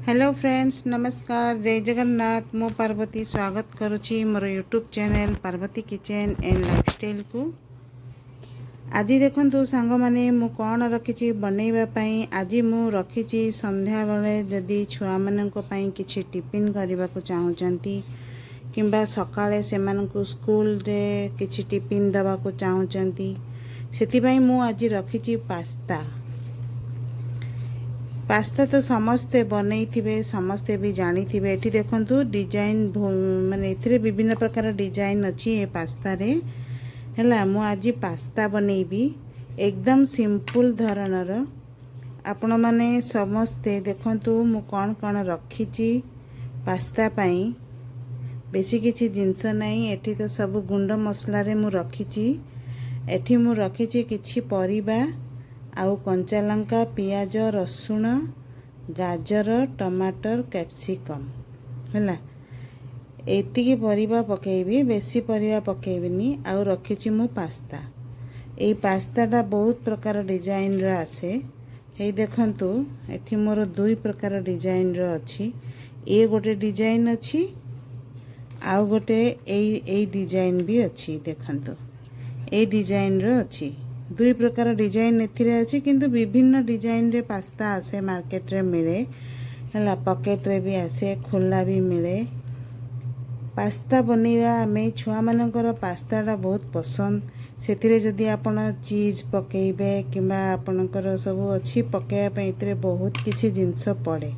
Hello friends, नमस्कार, जय जगन्नाथ। मु पार्वती स्वागत करुछि मोर YouTube channel Parvati kitchen and lifestyle को। आज देखंतु सांग माने मु कोन रखिछि बनैबा पई। आज मु रखिछि संध्या बेले जदी छुआ माननको पई किछि टिफिन करबा को चाहउचंती किंबा सकाळे सेमाननको स्कूल रे किछि टिफिन दबा को चाहउचंती, सेति पई मु आज रखिछि पास्ता। पास्ता तो समस्ते बनई थिबे, समस्ते भी जानी थिबे। एठी देखंतु डिजाइन माने इथरे विभिन्न प्रकार डिजाइन अछि ए पास्ता रे। हला मु आज पास्ता बनैबी एकदम सिंपल धरणर। आपण माने समस्ते देखंतु मु कोन कोन रखिछि पास्ता पई। बेसी किछि जिंस नाही, एठी तो सब गुंड मसला रे मु रखिछि। एठी मु रखिछि किछि परिबा आउ कंचा लंका, पियाज, रसुण, गाजर, टमाटर, कैप्सिकम हला एतिकी परिबा पकेबी, बेसी परिबा पकेबिनी। आउ रखिछि मु पास्ता। एई पास्ताटा बहुत प्रकार डिजाइन रो आसे। हे देखंतु एठी मोर दुई प्रकार डिजाइन रो अछि। ए गोटे डिजाइन अछि, आउ गोटे एई डिजाइन भी अछि। देखंतु ए डिजाइन रो अछि। दुई प्रकार डिजाइन एथिरे अछि, किंतु विभिन्न डिजाइन रे पास्ता आसे मार्केट रे मिले। हला पॉकेट रे भी आसे, खुला भी मिले। पास्ता बनेवा आमे छुआ मानकर पास्ताटा बहुत पसंद। सेथिरे जदी आपण चीज पकेइबे किंबा आपणकर सब अछि पकेया पे, इतरे बहुत किछि जिंस पड़े,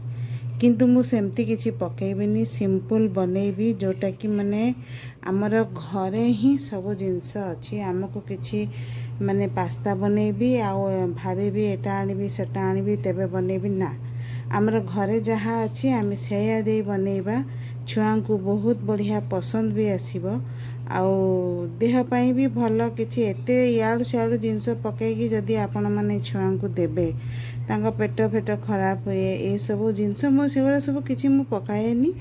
किंतु मु सेमती किछि पकेइबिनी। सिंपल बनेइबी जोटा कि माने हमर घरे ही सब जिंस अछि। हमको किछि माने पास्ता बनेबी आ भाबीबी एटा आनिबी सेटा आनिबी तेबे बनेबी ना। हमर घरे जहा अछि आमे सेया दे बनेबा। छुआ को बहुत बढ़िया पसंद भी आसीबो, आउ देह पई भी भलो। किछि एते याडू सियाडू जिंस पकेकी जदी आपण माने छुआ को देबे, तांगा पेट फेट खराब होए। ए सब जिंस मो सेगरा सब किछि मु पकाएनी।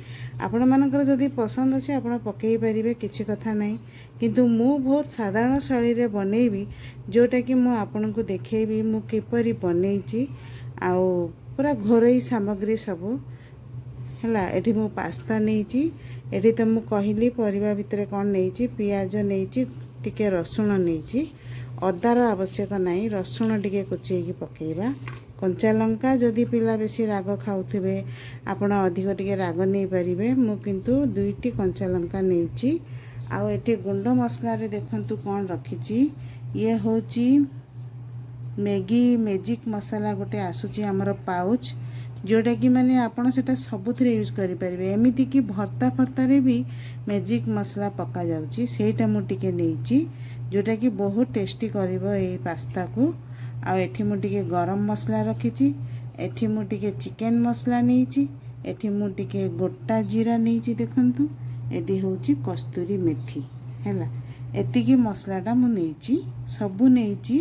आपण मानकर जदी पसंद अछि आपण पकेई परिबे, किछि कथा नाही। किंतु मु बहुत साधारण शैली रे बनेबी, जोटा कि मु आपण को देखेबी मु किपरि बनेइची। आउ पूरा घरोई सामग्री सब हला। एठी मु पास्ता नेइची। एठी त मु कहिली परिबा भितरे कोन नेइची, पियाज नेइची, टिके रसुण नेइची। अदार आवश्यक नाही, रसुण टिके कुचेकी पकेइबा। कंचा लंका जदी पिला बेसी राग खाउथिबे आपण अधिक टिके राग नै परिबे। मु किंतु दुईटी कंचा लंका नेइची। आउ एठी गुंड मसला रे देखंतु कोन रखिची। ये होची मैगी मैजिक मसाला गोटे आसुची हमर पाउच, जोटा कि माने आपण सेटा सबुथरे यूज करि परिबे। एमिति कि भर्ता फर्ता रे भी मैजिक मसाला पका जाउची। सेटा मु टिके नेइची, जोटा कि बहुत टेस्टी करिवो ए पास्ता को। आ एठी मु टिके गरम मसला रखिची। एठी मु टिके चिकन मसला नेइची। एठी मु टिके गोटा जीरा नेइची। देखंतु एठी होची कस्तूरी मेथी हैला। एतिकी मसलाटा मु नेइची, सबु नेइची।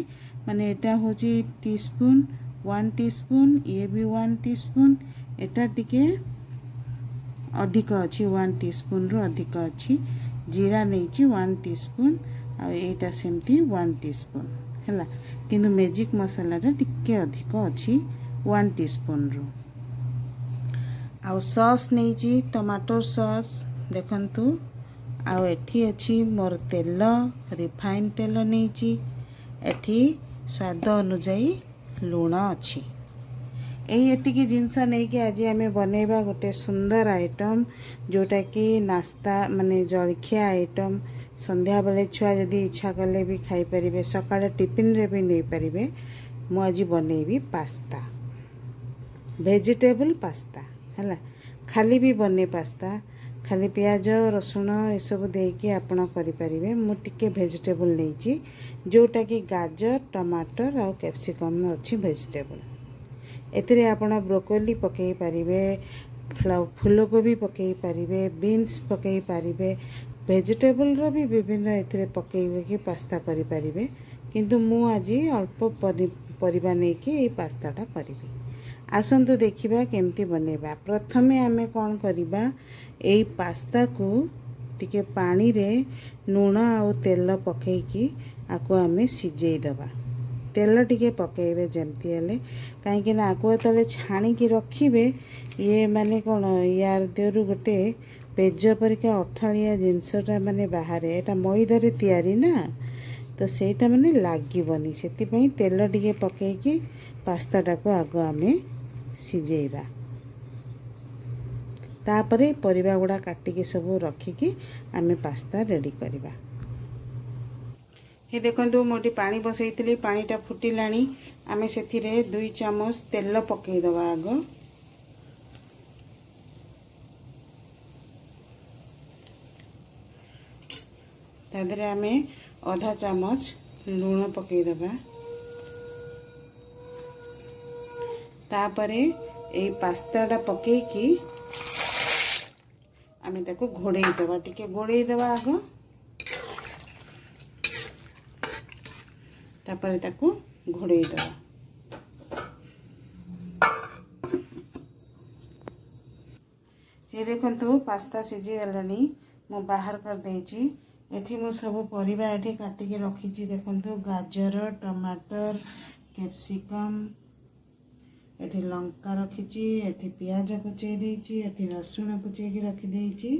माने एटा होची टीस्पून 1 टीस्पून, ये भी 1 टीस्पून। एटा टिके अधिक अछि, 1 टीस्पून रो अधिक अछि। जीरा नेइची 1 टीस्पून, आ एटा सेमती 1 टीस्पून हैला। किंतु मैजिक मसालाटा टिके अधिक अछि 1 टीस्पून रो। आ सॉस नेइची टमाटो सॉस देखंतु। आउ एठी अछि मोर तेल, रिफाइन तेल नेइची। एठी स्वाद अनुसार लूण अछि। एई एतिकी जिंस नै कि आज आमे बनेबा गोटे सुंदर आइटम, जोटा कि नाश्ता माने जलखिया आइटम। संध्या बेले छुआ जदी इच्छा करले भी खाई परिबे, सकाळे टिफिन रे भी नै परिबे। मु आज बनेबी पास्ता, वेजिटेबल पास्ता हला। खाली भी बने पास्ता, खाली पियाज रसुण ए सब देकी आपण करि परिबे। मु टिके वेजिटेबल नेइची, जोटा कि गाजर, टमाटर आ कैप्सिकम अछि वेजिटेबल। एतिरे आपण ब्रोकोली पकेई परिबे, फूलकोबी पकेई परिबे, बीन्स पकेई परिबे। वेजिटेबल रो भी विभिन्न एतिरे पकेइबे कि पास्ता करि परिबे। किंतु मु आज अल्प परिबा नेकी ए पास्ताटा करिबी। आसंतु देखिबा केमती बनेबा। प्रथमे आमे कोन करिबा, एई पास्ता को टिके पानी रे नूण आ तेल पकेइकी आको आमे सिजेई दबा। तेल टिके पकेबे जमती हेले कहीं आगुआ तले छाणिकी रखिबे ये माने कौन यार देहरु गोटे पेज परिका अठालिया जिनसटा माने बाहर एटा मैदारे तैयारी ना तो सेटा माने लागबनी से तेल टिके पकेकी पास्ताटा को आग आमे सिझेबा तापरे परिबा गुड़ा काटिकी सब रखिकी आमे पास्ता रेडी करबा। ये देखंतु मोटी पानी बसैतली पानीटा फुटिलाणी आमे सेथिरे 2 चामच तेल पकई दबा आग तादरे आमे आधा चामच लूण पकई दबा तापरे ए पास्ताटा पकेकी आमे ताको घोड़े दबा टिके घोड़े दबा आग तापरे ताको घोड़े दबा ये देखंतु पास्ता सिझी गलानी मु बाहर कर देछि एठी मु सब परिबा एठी काटी के रखी छी देखंतु गाजर टमाटर कैप्सिकम एठी लंका रखी छी एठी प्याज कुचै दै छी एठी रसुण कुचै के रखी दै छी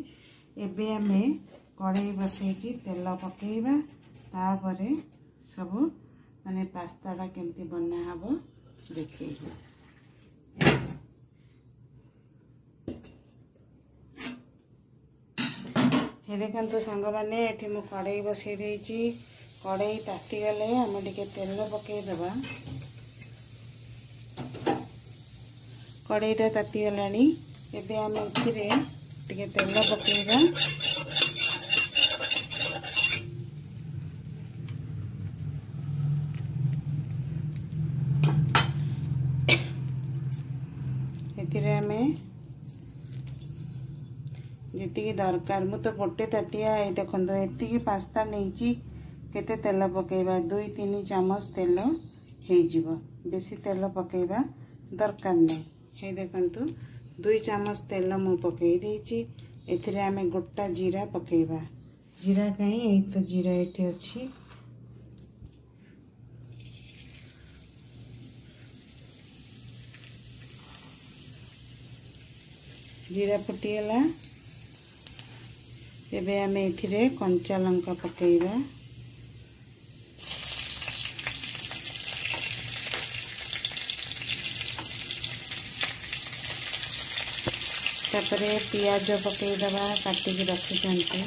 एबे हमे कढ़ाई बसै की तेल पकेइबा तापरे सब माने पास्ताटा केमती बना हबो देखैबा। हे देखंतु सांग माने एठी मु कढ़ाई बसै दै छी कढ़ाई ताती गले हम टिके तेल पकेइ दबा कढ़ाईटा ताती गलानी एबे हम एथिरे टिके तेल पकेइबा एथिरे हमें जेतिकी दरकार मु तो गोटे ताटिया ए देखंतु एतिकी पास्ता नेची केते तेल पकेइबा 2-3 चामच तेल हे जिवो बेसी तेल पकेइबा दरकार नै हे देखंतु 2 चामच तेल मु पकई देछि एथिरे आमे गोटा जीरा पकेइबा जीरा कहीं एई तो जीरा एठी अछि जीरा फुटीगला एबे आमे एथिरे कंचा लंका पकेइबा तापरे पियाज पकई दबा काटिकी रखिछंती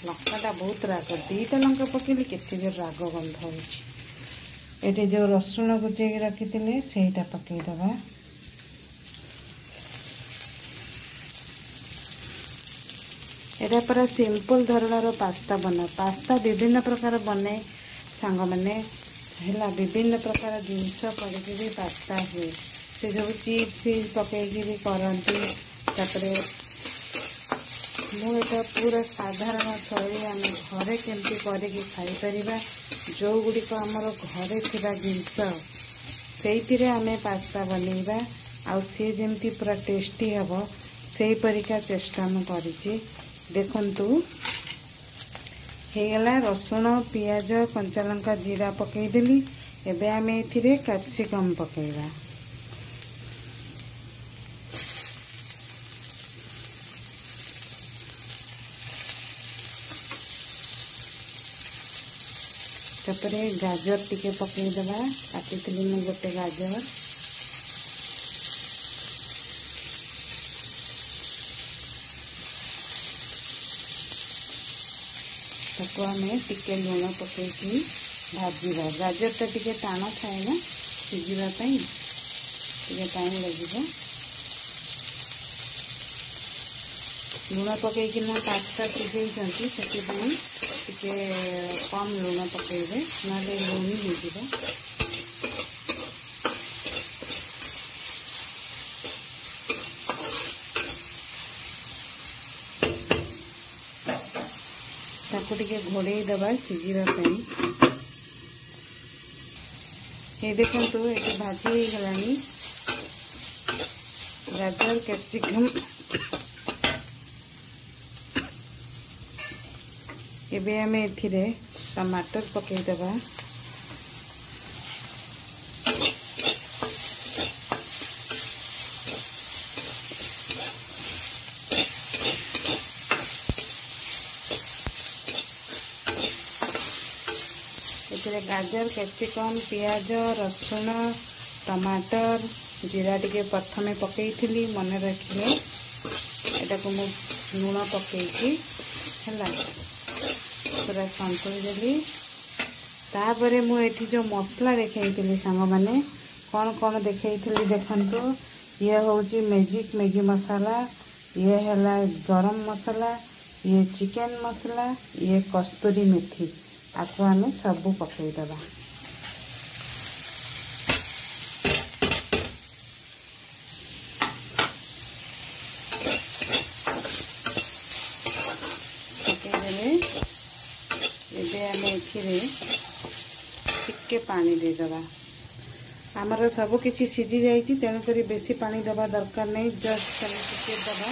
लंकाटा बहुत राग 2टा लंका पकेली केते राग गंध होछि एटे जो रसुण कुचे रखी सेटा पकई दबा एटा पूरा सिंपल धरणर पास्ता बना पास्ता विभिन्न प्रकार बने सांग माने हैला विभिन्न प्रकार जिनस पड़की भी पास्ता हुए से सब चीज फीज पकईकी भी करती तापरे मुझे पूरा साधारण शैली आम घरे केमती करके खाईपर जो गुड़िक आमर घरे थिबा जिनस से आम पास्ता बनैबा आउ सी जमती पूरा टेस्टी हम से परिका चेष्टा मु करिछि देखंतु हेगला रसुण पियाज कंचा लंका जीरा पकईदेली एबे आम एथिरे कैप्सिकम पकईबा तापरे गाजर टिके पकई दबा काटी मु गोटे गाजर ताको आमे टिके लूण पकईकी भाजीबा गाजरटा टिके टाण थाए ना सिझिबा पई टिके टाइम लगिबो लूण पकईकी ना पास्ता सिझेइछंती सेतिपई टिके कम लूण पकेबे नले लूणी हो याको टिके घोड़े दबा सिझिबा पई। ये देखंतु ये भाजी हे गलानी गाजर कैप्सिकम। एबे हमें एथिरे टमाटर पकई दबा। एथिरे गाजर कैप्सिकम पियाज रसुण टमाटर जीरा टिके प्रथमे पकई थी मन रखिए। एटा को मु लूण पकई है पूरा संतुली देली। तापरे मु एठी जो मसला देखई सांग माने कौन कौन देखई देखंतु। ये होची मैजिक मैगी मसाला, ये हैला गरम मसाला, ये चिकन मसाला, ये कस्तूरी मेथी। आपको आमे सबू पकई दबा। टिके पानी दे दबा। आमर सब किछि सिझी जाइछि तेणुक बेसी पानी दबा दरकार नहीं, जस्ट खाली टिके दबा।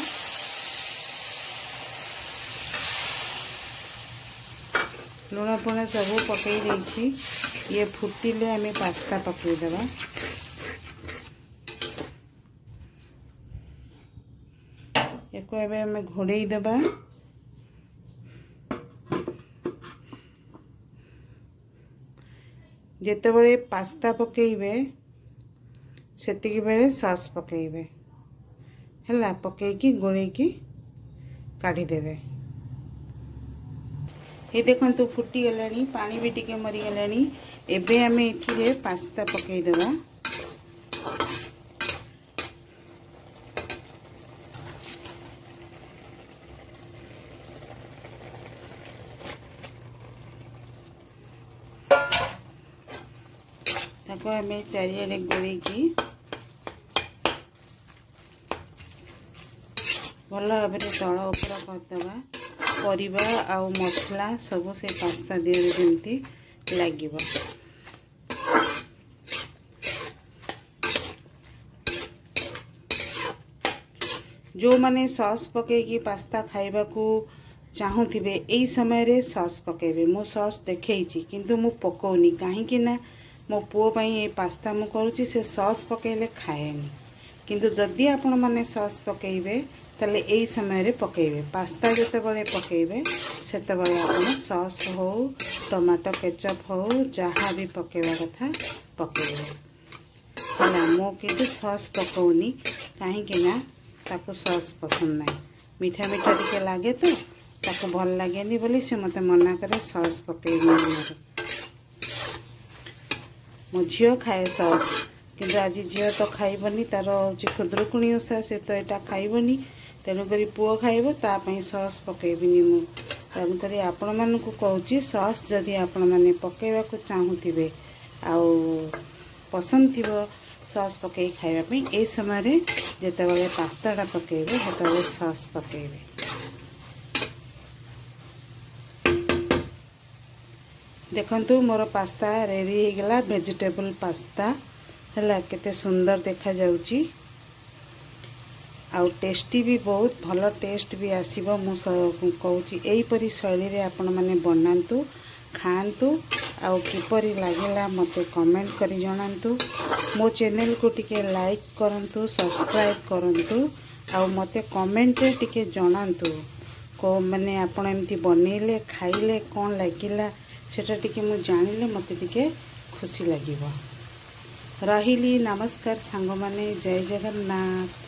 लुण पुण सब पकई देछि। ये फुटिले आम पास्ता पकई दबा। एको एबे आम घोड़े दबा। जेतेबेले पास्ता पकेइबे सेतिकी बेले सॉस पकेइबे हैला पकेइकी गोळेकी काढी देबे। ये देखंतु फुटी गलानी, पानी भी टिके मरी गलानी। एबे हमें एथिरे पास्ता पकेइ देबा। ताको हमें चारियाडे गोळेकी भल भाव तल उपर करदबा। परिबा आउ मसला सब से पास्ता दिहरे जेमती लागिबो। जो माने सॉस पकेकी पास्ता खाइबा को चाहूथिबे एई समय रे सॉस पकेबे। मो सॉस देखैछि किंतु मु पकोनी काहे ना मो पुओ पई ए पास्ता मु करूछि से सॉस पकेले खाएनी। किंतु जदि आपण माने सॉस पकेइबे ताले एई समय रे पकेइबे। पास्ता जते बळे पकेइबे सेते बळे आपण सॉस हो टमाटो केचप हो जहा भी पकेवा कथा पकेइबे। हला मो किंतु सॉस पकोनी काहे ना ताको सॉस पसंद नाही। मीठा मीठा टिके लागे तो ताको भल लागेनी बोली से मते मना करे सॉस पकेइबे। मो झील खाए सॉस किंतु आज झील तो खाइबनी, तार हूँ खुदरुकुणी ओषा से तो यहाँ खाइबनी। तेणुक पुओ खाइब तापाई सॉस पकेबिनी मु। तेणुक आपण मानक कहूँ सॉस जदि आपण मैंने पकेवा को चाहूथिबे आउ पसंद थी सॉस पकई खाइबा ए समय जेतेबेले पास्ताटा पकेबे सेतेबेले सॉस पकेबे। देखंतु मोर पास्ता रेडी हो गला। वेजिटेबल पास्ता है केते सुंदर देखा जाउची आउ टेस्टी भी बहुत भल टेस्ट भी आसीबो। मु कहूची एई परी शैली रे आपण माने बनांतु खांतु आउ किपरि लागिला मते कमेंट करी जणांतु। मो चैनल को टिके लाइक करंतु सब्सक्राइब करंतु आउ मते कमेंट रे टिके जणांतु को माने आपण एमती बनेले खाइले कोन लागिला सेटा टिके मु जानिले मते टिके खुशी लागिबो। रहिली नमस्कार सांग माने जय जगन्नाथ।